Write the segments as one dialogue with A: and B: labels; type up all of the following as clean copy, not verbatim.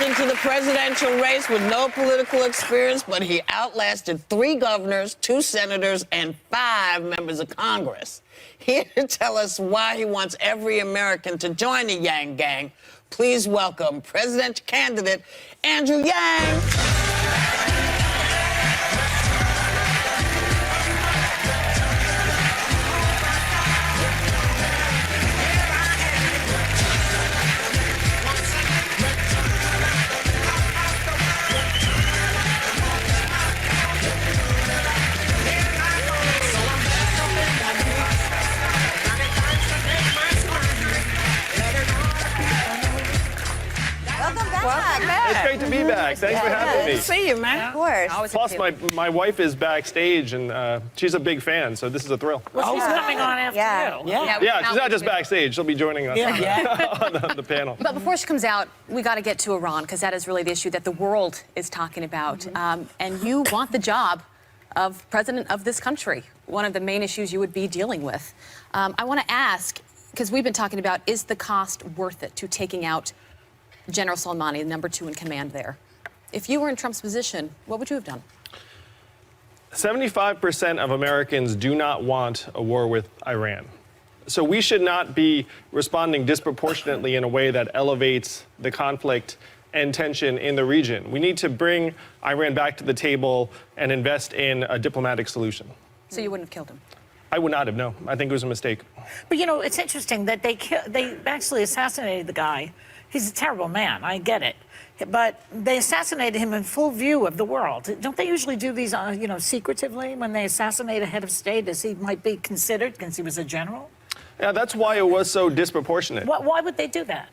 A: into the presidential race with no political experience, but he outlasted 3 governors, 2 senators, and 5 members of Congress. Here to tell us why he wants every American to join the Yang Gang, please welcome presidential candidate Andrew Yang.
B: It's great to be back. Thanks for having me.
A: Good to see you, man.
C: Of course.
B: Plus, my wife is backstage, and she's a big fan, so this is a thrill.
D: Well, she's coming on after you.
B: Yeah, she's not just backstage. She'll be joining us on the panel.
C: But before she comes out, we got to get to Iran, because that is really the issue that the world is talking about. And you want the job of president of this country, one of the main issues you would be dealing with. I want to ask, because we've been talking about, is the cost worth it to taking out General Soleimani, number 2 in command there? If you were in Trump's position, what would you have done?
B: 75% of Americans do not want a war with Iran. So we should not be responding disproportionately in a way that elevates the conflict and tension in the region. We need to bring Iran back to the table and invest in a diplomatic solution.
C: So you wouldn't have killed him?
B: I would not have, no. I think it was a mistake.
D: But, you know, it's interesting that they actually assassinated the guy. He's a terrible man, I get it. But they assassinated him in full view of the world. Don't they usually do these, you know, secretively when they assassinate a head of state, as he might be considered, because he was a general?
B: Yeah, that's why it was so disproportionate.
D: Why would they do that?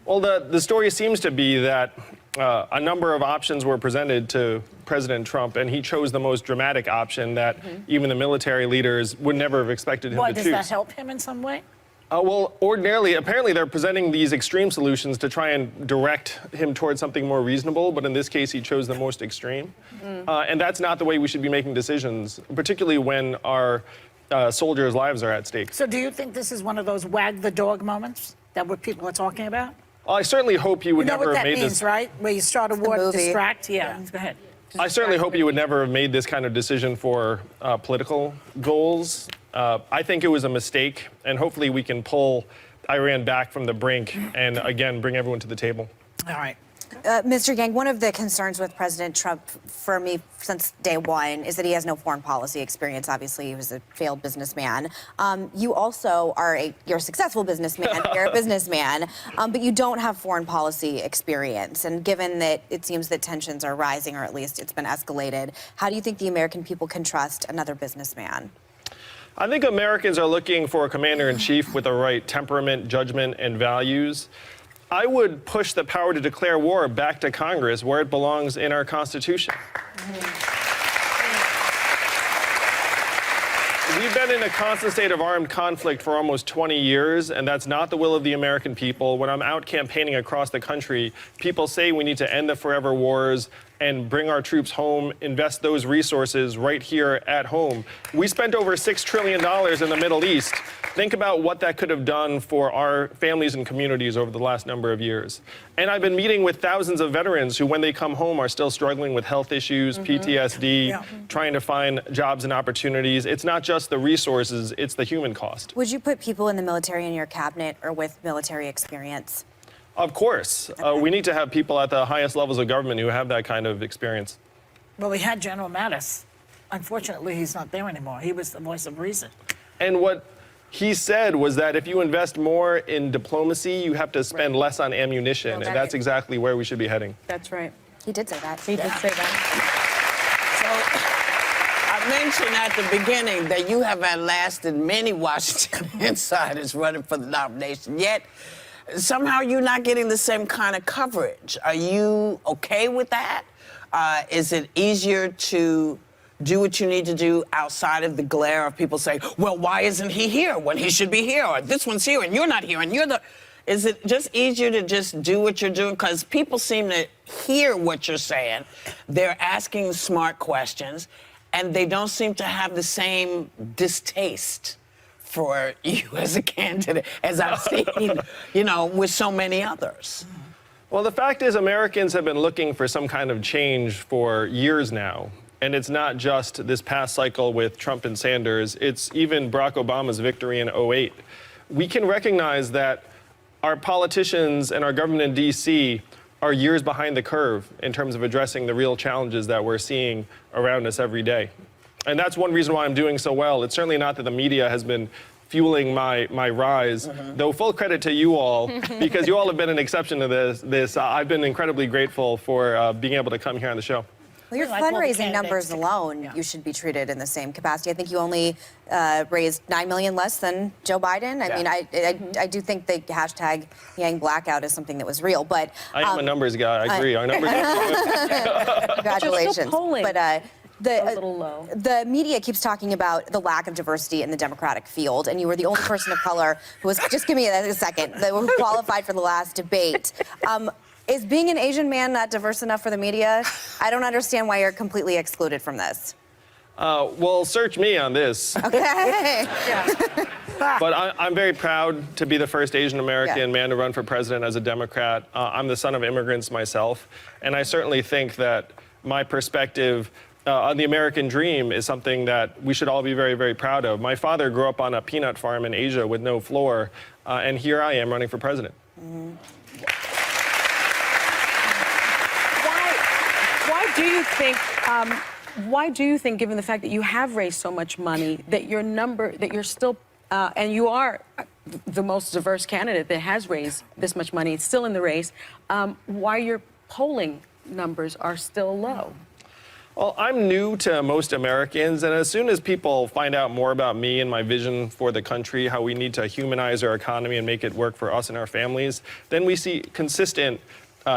B: Well, the story seems to be that a number of options were presented to President Trump, and he chose the most dramatic option that even the military leaders would never have expected him to choose.
D: Does that help him in some way?
B: Well, ordinarily, apparently they're presenting these extreme solutions to try and direct him towards something more reasonable, but in this case, he chose the most extreme. And that's not the way we should be making decisions, particularly when our soldiers' lives are at stake.
D: So do you think this is one of those wag the dog moments that what people are talking about?
B: Well, I certainly hope he would
D: You know
B: never
D: what
B: have
D: that
B: made
D: means,
B: this.
D: right? Where you start a war to
C: movie.
D: distract? Yeah, go ahead.
B: I certainly hope you would never have made this kind of decision for political goals. I think it was a mistake, and hopefully we can pull Iran back from the brink and, again, bring everyone to the table.
D: All right.
E: Mr. Yang, one of the concerns with President Trump for me since day one is that he has no foreign policy experience. Obviously, he was a failed businessman. You also you're a successful businessman. You're a businessman, but you don't have foreign policy experience. And given that it seems that tensions are rising, or at least it's been escalated, how do you think the American people can trust another businessman?
B: I think Americans are looking for a commander-in-chief with the right temperament, judgment, and values. I would push the power to declare war back to Congress, where it belongs in our Constitution. We've been in a constant state of armed conflict for almost 20 years, and that's not the will of the American people. When I'm out campaigning across the country, people say we need to end the forever wars and bring our troops home, invest those resources right here at home. We spent over $6 trillion in the Middle East. Think about what that could have done for our families and communities over the last number of years. And I've been meeting with thousands of veterans who, when they come home, are still struggling with health issues, PTSD, trying to find jobs and opportunities. It's not just the resources, it's the human cost.
E: Would you put people in the military in your cabinet or with military experience?
B: Of course. We need to have people at the highest levels of government who have that kind of experience.
D: Well, we had General Mattis. Unfortunately, he's not there anymore. He was the voice of reason.
B: And what he said was that if you invest more in diplomacy, you have to spend less on ammunition, and that's exactly where we should be heading.
C: That's right.
E: He did say that.
C: He did say that.
A: So I mentioned at the beginning that you have outlasted many Washington insiders running for the nomination, yet somehow you're not getting the same kind of coverage. Are you okay with that? Is it easier to do what you need to do outside of the glare of people saying, well, why isn't he here when he should be here? Or this one's here and you're not here and you're the... Is it just easier to just do what you're doing? Because people seem to hear what you're saying. They're asking smart questions, and they don't seem to have the same distaste for you as a candidate as I've seen, you know, with so many others.
B: Well, the fact is, Americans have been looking for some kind of change for years now. And it's not just this past cycle with Trump and Sanders, it's even Barack Obama's victory in '08. We can recognize that our politicians and our government in D.C. are years behind the curve in terms of addressing the real challenges that we're seeing around us every day. And that's one reason why I'm doing so well. It's certainly not that the media has been fueling my rise, though full credit to you all, because you all have been an exception to this. I've been incredibly grateful for being able to come here on the show.
E: Well, your
D: Like all the
E: fundraising numbers
D: candidates.
E: alone,
D: Yeah.
E: you should be treated in the same capacity. I think you only raised $9 million less than Joe Biden. I mean, I do think the hashtag Yang Blackout is something that was real, but
B: I am a numbers guy, I agree. Our numbers
E: congratulations.
C: polling
E: But
C: a little low.
E: the media keeps talking about the lack of diversity in the Democratic field, and you were the only person of color who was, just give me a second, that were qualified for the last debate. Is being an Asian man not diverse enough for the media? I don't understand why you're completely excluded from this.
B: well, search me on this.
E: Okay.
B: But I'm very proud to be the first Asian American
E: Yeah.
B: man to run for president as a Democrat. I'm the son of immigrants myself, and I certainly think that my perspective on the American dream is something that we should all be very, very proud of. My father grew up on a peanut farm in Asia with no floor, and here I am running for president.
F: Why do you think, given the fact that you have raised so much money, that you're still, and you are the most diverse candidate that has raised this much money, it's still in the race, why your polling numbers are still low?
B: Well, I'm new to most Americans, and as soon as people find out more about me and my vision for the country, how we need to humanize our economy and make it work for us and our families, then we see consistent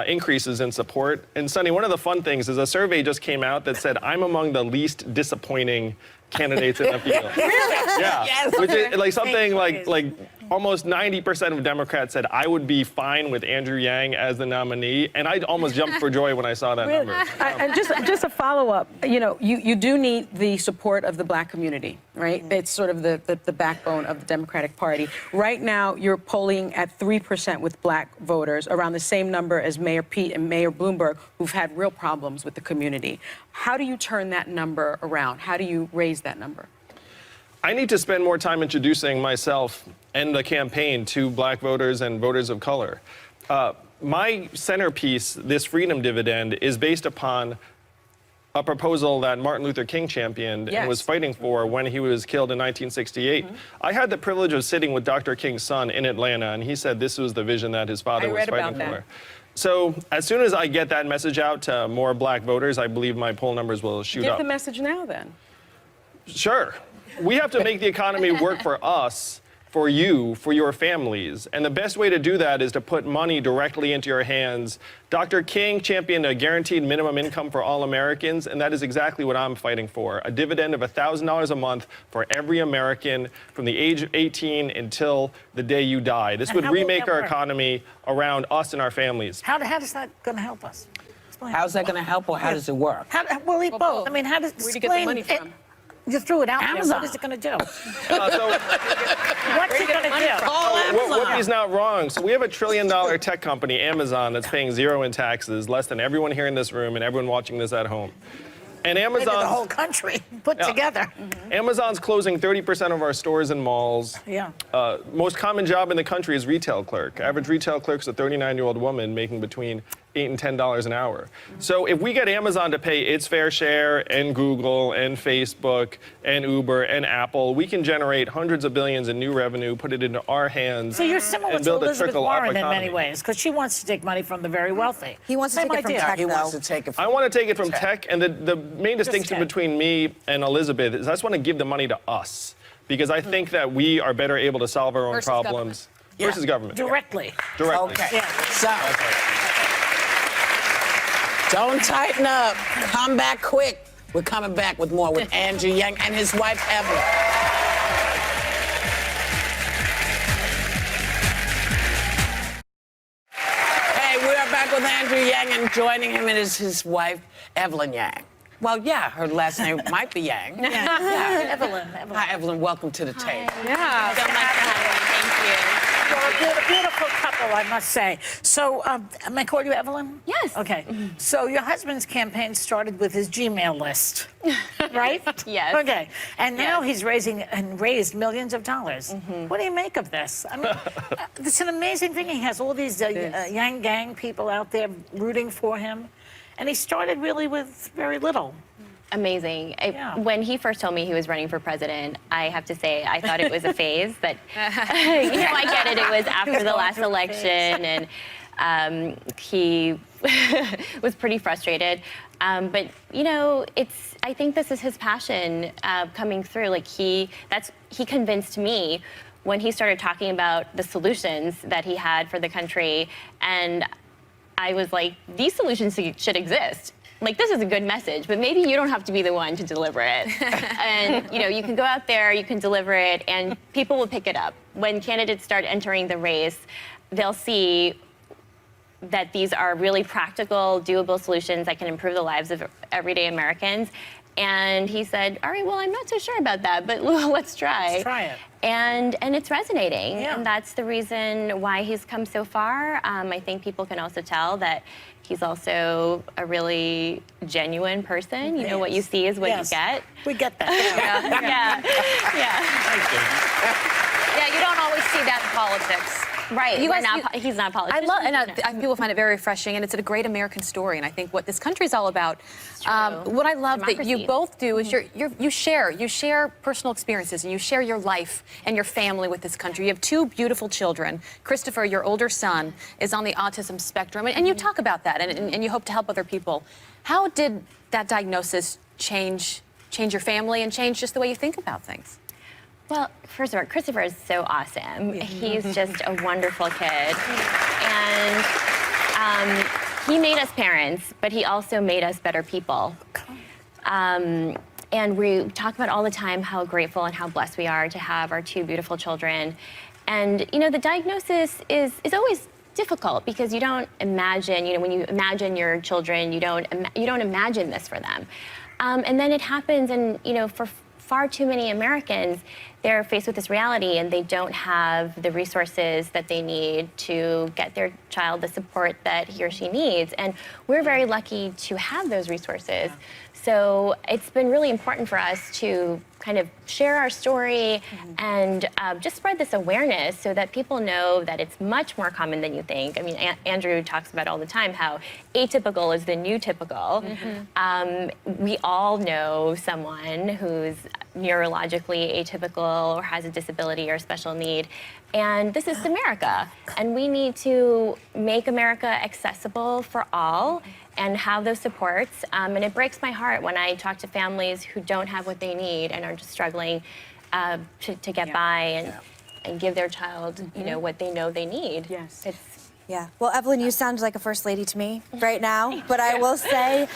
B: increases in support. And Sunny, one of the fun things is a survey just came out that said I'm among the least disappointing candidates in the field. Really? Yeah.
A: Yes.
B: Which is like something like almost 90% of Democrats said I would be fine with Andrew Yang as the nominee, and I almost jumped for joy when I saw that number.
F: And just a follow-up, you do need the support of the black community, right? It's sort of the backbone of the Democratic Party. Right now, you're polling at 3% with black voters, around the same number as Mayor Pete and Mayor Bloomberg, who've had real problems with the community. How do you turn that number around? How do you raise that number?
B: I need to spend more time introducing myself and the campaign to black voters and voters of color. My centerpiece, this freedom dividend, is based upon a proposal that Martin Luther King championed and was fighting for when he was killed in 1968. I had the privilege of sitting with Dr. King's son in Atlanta, and he said this was the vision that his father was fighting for. So as soon as I get that message out to more black voters, I believe my poll numbers will shoot
F: Give
B: up.
F: the message now, then.
B: Sure. We have to make the economy work for us, for you, for your families. And the best way to do that is to put money directly into your hands. Dr. King championed a guaranteed minimum income for all Americans, and that is exactly what I'm fighting for. A dividend of $1,000 a month for every American from the age of 18 until the day you die. This would
D: how will
B: remake
D: that
B: our
D: work?
B: economy around us and our families.
D: How is that going to help us? Explain.
A: How's that going to help, or how does it work?
D: Well, both.
C: both.
D: I mean, how does
C: Where'd you get the money
D: explain
C: from?
D: You threw it out there.
A: Amazon.
D: What is it going to do?
B: So
D: What's it going to do?
B: Whoopi's not wrong. So we have $1 trillion tech company, Amazon, that's paying zero in taxes, less than everyone here in this room and everyone watching this at home. And
D: Maybe the whole
B: Amazon's,
D: country put together.
B: Amazon's closing 30% of our stores and malls.
D: Yeah.
B: Most common job in the country is retail clerk. Average retail clerk's a 39-year-old woman making between $8 and $10 an hour. So if we get Amazon to pay its fair share, and Google, and Facebook, and Uber, and Apple, we can generate hundreds of billions in new revenue, put it into our hands,
D: So you're similar
B: and
D: to
B: build a
D: Elizabeth
B: trickle-up
D: Warren in
B: economy.
D: many ways, because she wants to take money from the very wealthy.
E: He wants to
D: Same
E: take it from
D: idea.
E: tech,
A: He wants
E: though.
A: to take it from
B: I want to take it from tech, and the main distinction
D: tech.
B: between me and Elizabeth is I just want to give the money to us, because I think that we are better able to solve our own
C: Versus
B: problems versus government.
D: Directly.
B: Directly.
A: Okay.
D: Yeah.
A: So, don't tighten up. Come back quick. We're coming back with more with Andrew Yang and his wife, Evelyn. Hey, we are back with Andrew Yang, and joining him is his wife, Evelyn Yang. Well, yeah, her last name might be Yang.
D: Evelyn.
A: Hi, Evelyn. Welcome to the table.
C: Yeah. So much for having me. Thank you.
D: You're a beautiful couple. wonderful, I must say. So, may I call you Evelyn?
C: Yes.
D: Okay. So your husband's campaign started with his Gmail list, right?
C: Yes.
D: Okay. And now
C: Yes.
D: he's raised millions of dollars. What do you make of this? I mean, it's an amazing thing. He has all these Yang Gang people out there rooting for him. And he started really with very little.
G: Amazing.
D: Yeah.
G: When he first told me he was running for president, I have to say I thought it was a phase. But I get it. It was after the
D: going
G: last
D: through a
G: election, and he was pretty frustrated. But I think this is his passion coming through. Like he convinced me when he started talking about the solutions that he had for the country, and I was like, these solutions should exist. Like, this is a good message, but maybe you don't have to be the one to deliver it. And, you can go out there, you can deliver it, and people will pick it up. When candidates start entering the race, they'll see that these are really practical, doable solutions that can improve the lives of everyday Americans. And he said, all right, well, I'm not so sure about that, but let's try.
D: Let's try it.
G: And it's resonating.
D: Yeah.
G: And that's the reason why he's come so far. I think people can also tell that he's also a really genuine person. You know, what you see is what
D: Yes.
G: you get.
D: We get that.
C: Yeah, you don't always see that in politics.
G: Right.
C: You guys-
G: He's not a
C: I
G: politician.
C: love, and people find it very refreshing, and it's a great American story. And I think what this country's all about. What I love that you
G: Democracy.
C: both do is you share personal experiences, and you share your life and your family with this country. You have two beautiful children. Christopher, your older son, is on the autism spectrum, and you talk about that, and you hope to help other people. How did that diagnosis change your family and change just the way you think about things?
G: Well, first of all, Christopher is so awesome. He's just a wonderful kid. And he made us parents, but he also made us better people. And we talk about all the time how grateful and how blessed we are to have our two beautiful children. And, the diagnosis is always difficult because you don't imagine, when you imagine your children, you don't imagine this for them. And then it happens, and, for far too many Americans, they're faced with this reality and they don't have the resources that they need to get their child the support that he or she needs. And we're very lucky to have those resources. So it's been really important for us to kind of share our story and just spread this awareness so that people know that it's much more common than you think. I mean, Andrew talks about all the time how atypical is the new typical. We all know someone who's neurologically atypical or has a disability or special need. And this is America. And we need to make America accessible for all and have those supports. And it breaks my heart when I talk to families who don't have what they need and are just struggling to get by and give their child, what they know they need.
F: Yes.
E: Yeah. Well, Evelyn, you sound like a first lady to me right now. But I will say, if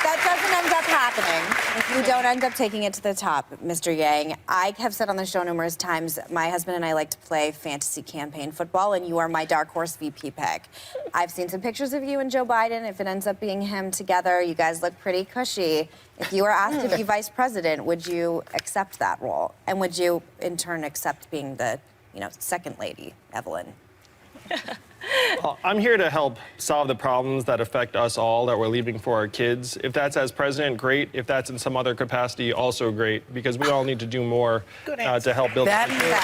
E: that doesn't end up happening, if you don't end up taking it to the top, Mr. Yang, I have said on the show numerous times, my husband and I like to play fantasy campaign football, and you are my dark horse VP pick. I've seen some pictures of you and Joe Biden. If it ends up being him together, you guys look pretty cushy. If you were asked to be vice president, would you accept that role? And would you, in turn, accept being the, second lady, Evelyn?
B: Well, I'm here to help solve the problems that affect us all that we're leaving for our kids. If that's as president, great. If that's in some other capacity, also great, because we all need to do more to help build the future.
E: What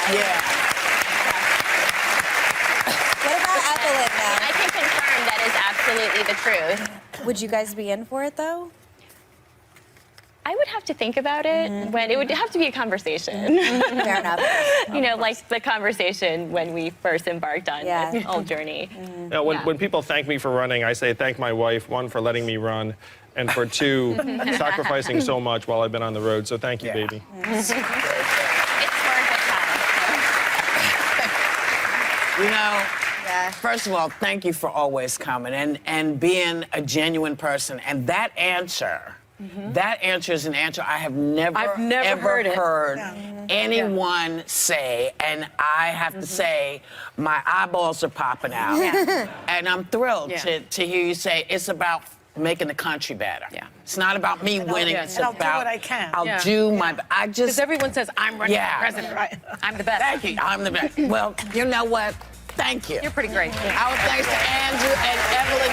E: about Evelyn, now?
G: I can confirm that is absolutely the truth.
E: Would you guys be in for it, though?
G: I would have to think about it when it would have to be a conversation.
E: Fair enough.
G: Like the conversation when we first embarked on this whole journey.
B: When people thank me for running, I say thank my wife, one, for letting me run, and for two, sacrificing so much while I've been on the road. So thank you, baby.
G: It's for a good time.
A: First of all, thank you for always coming and being a genuine person. And that answer is an answer I have never
F: heard it.
A: anyone say. And I have to say, my eyeballs are popping out. And I'm thrilled to hear you say it's about making the country better.
C: Yeah.
A: It's not about me winning.
C: yeah.
A: It's
D: And I'll do
A: about
D: what I can.
A: I'll
C: Yeah.
A: do my. I just.
C: Because everyone says, I'm running
A: Yeah.
C: for president.
D: Right.
C: I'm the best.
A: Thank you. I'm the best. Well, you know what? Thank you.
C: You're pretty great.
A: Our thanks to Andrew and Evelyn